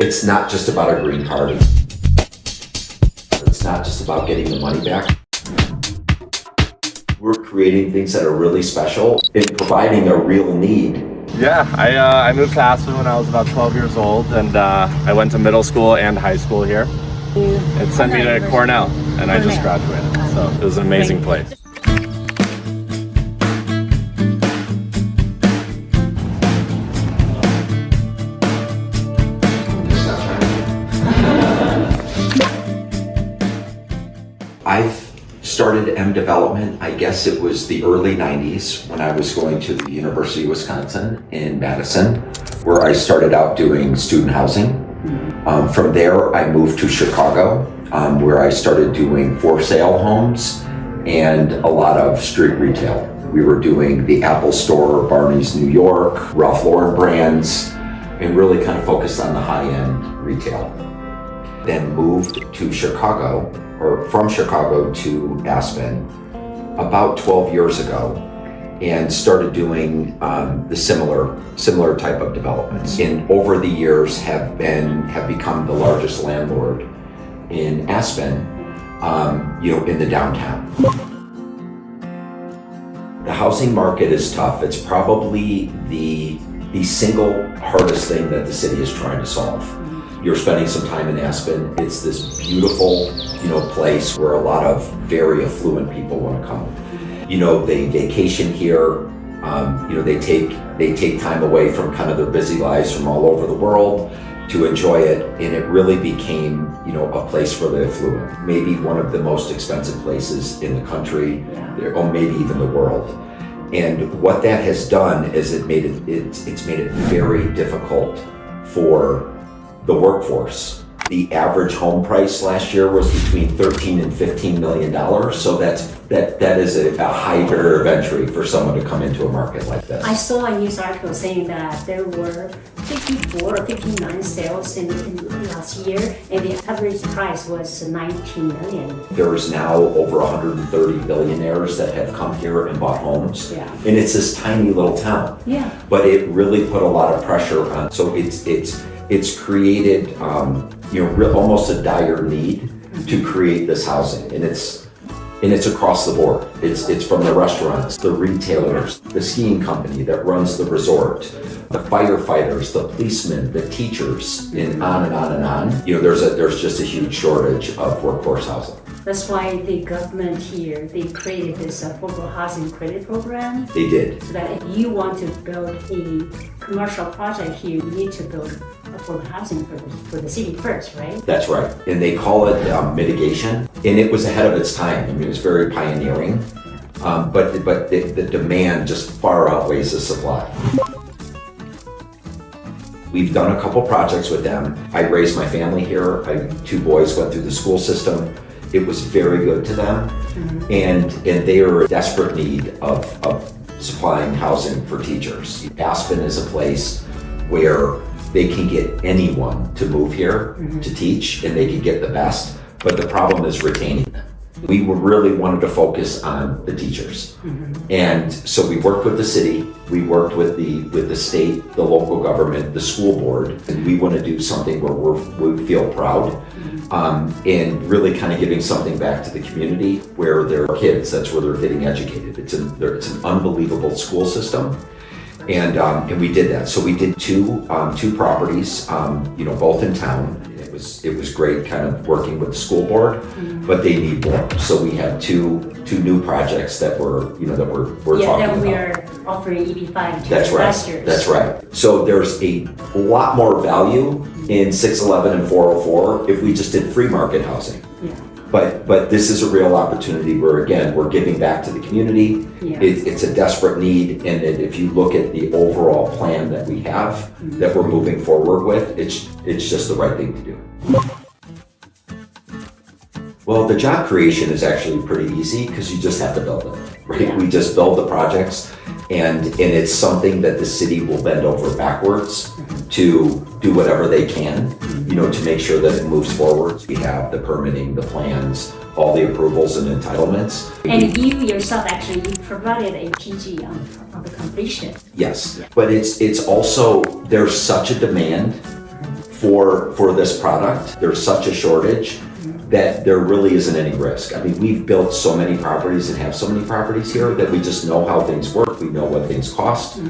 It's not just about a green card. It's not just about getting the money back. We're creating things that are really special and providing a real need. Yeah, I moved to Aspen when I was about 12 years old, and I went to middle school and high school here. It sent me to Cornell, and I just graduated, so it was an amazing place. I've started M Development, I guess it was the early 90s when I was going to the University of Wisconsin in Madison, where I started out doing student housing. From there, I moved to Chicago, where I started doing for sale homes and a lot of street retail. We were doing the Apple Store, Barney's New York, Ralph Lauren brands, and really kind of focused on the high-end retail. Then moved to Chicago, or from Chicago to Aspen about 12 years ago, and started doing the similar type of developments. And over the years have become the largest landlord in Aspen, in the downtown. The housing market is tough. It's probably the single hardest thing that the city is trying to solve. You're spending some time in Aspen. It's this beautiful, place where a lot of very affluent people want to come. They vacation here. They take time away from kind of their busy lives from all over the world to enjoy it, and it really became, a place for the affluent. Maybe one of the most expensive places in the country, or maybe even the world. And what that has done is it's made it very difficult for the workforce. The average home price last year was between $13 and $15 million. So that is a high barrier of entry for someone to come into a market like this. I saw a news article saying that there were 54 or 59 sales in last year, and the average price was 19 million. There is now over 130 billionaires that have come here and bought homes. Yeah. And it's this tiny little town. Yeah. But it really put a lot of pressure on. So it's created almost a dire need to create this housing, and it's across the board. It's from the restaurants, the retailers, the skiing company that runs the resort, the firefighters, the policemen, the teachers, and on and on and on. There's just a huge shortage of workforce housing. That's why the government here, they created this affordable housing credit program. They did. So that if you want to build a commercial project here, you need to build affordable housing for the city first, right? That's right. And they call it mitigation. And it was ahead of its time. I mean, it was very pioneering. But the demand just far outweighs the supply. We've done a couple projects with them. I raised my family here. Two boys went through the school system. It was very good to them. And they are in desperate need of supplying housing for teachers. Aspen is a place where they can get anyone to move here to teach, and they can get the best, but the problem is retaining them. We really wanted to focus on the teachers. And so we worked with the city, we worked with the state, the local government, the school board, and we want to do something where we feel proud, and really kind of giving something back to the community where there are kids, that's where they're getting educated. It's an unbelievable school system. And we did that. So we did two properties, both in town. It was great kind of working with the school board, but they need more. So we have two new projects that we're talking about. Yeah, then we are offering EB-5 to investors. That's right. So there's a lot more value in 611 and 404 if we just did free market housing. Yeah. But this is a real opportunity where, again, we're giving back to the community. Yeah. It's a desperate need, and if you look at the overall plan that we have, that we're moving forward with, it's just the right thing to do. Well, the job creation is actually pretty easy because you just have to build them, right? Yeah. We just build the projects, and it's something that the city will bend over backwards to do whatever they can, to make sure that it moves forward. We have the permitting, the plans, all the approvals and entitlements. And you yourself actually provided a PG on the completion. Yes, but it's also, there's such a demand for this product, there's such a shortage that there really isn't any risk. I mean, we've built so many properties and have so many properties here that we just know how things work. We know what things cost.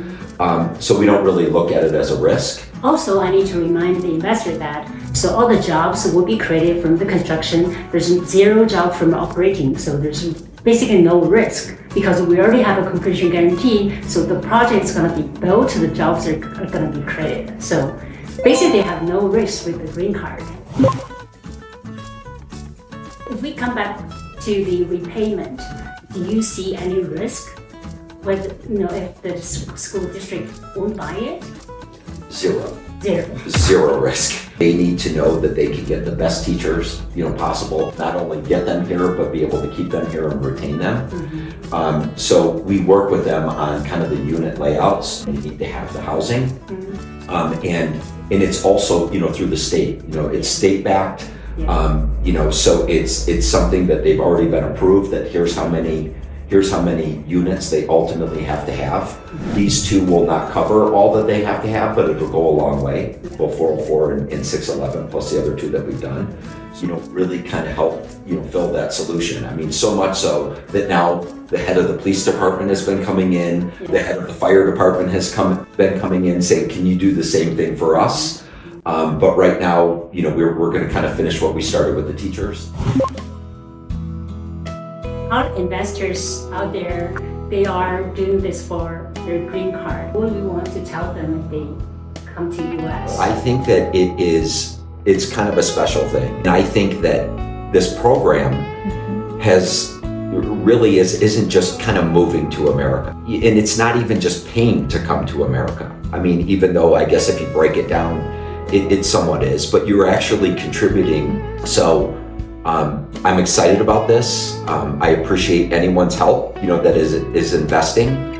So we don't really look at it as a risk. Also, I need to remind the investor that so all the jobs will be created from the construction. There's zero job from operating, so there's basically no risk because we already have a completion guarantee. So the project is going to be built, the jobs are going to be created. So basically, they have no risk with the green card. If we come back to the repayment, do you see any risk with, if the school district won't buy it? Zero. Zero. Zero risk. They need to know that they can get the best teachers, possible. Not only get them here, but be able to keep them here and retain them. So we work with them on kind of the unit layouts. They need to have the housing, and it's also through the state. It's state backed. So it's something that they've already been approved. That here's how many units they ultimately have to have. These two will not cover all that they have to have, but it'll go a long way. Both 404 and 611 plus the other two that we've done. Really kind of help fill that solution. I mean, so much so that now the head of the police department has been coming in, the head of the fire department has been coming in saying, can you do the same thing for us? But right now, we're going to kind of finish what we started with the teachers. Our investors out there, they are doing this for their green card. What do you want to tell them if they come to US? I think that it's kind of a special thing. And I think that this program isn't just kind of moving to America. And it's not even just paying to come to America. I mean, even though I guess if you break it down, it somewhat is, but you're actually contributing. So I'm excited about this. I appreciate anyone's help, that is investing.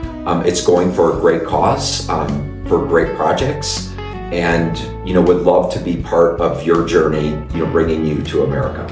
It's going for a great cause, for great projects, and would love to be part of your journey, bringing you to America.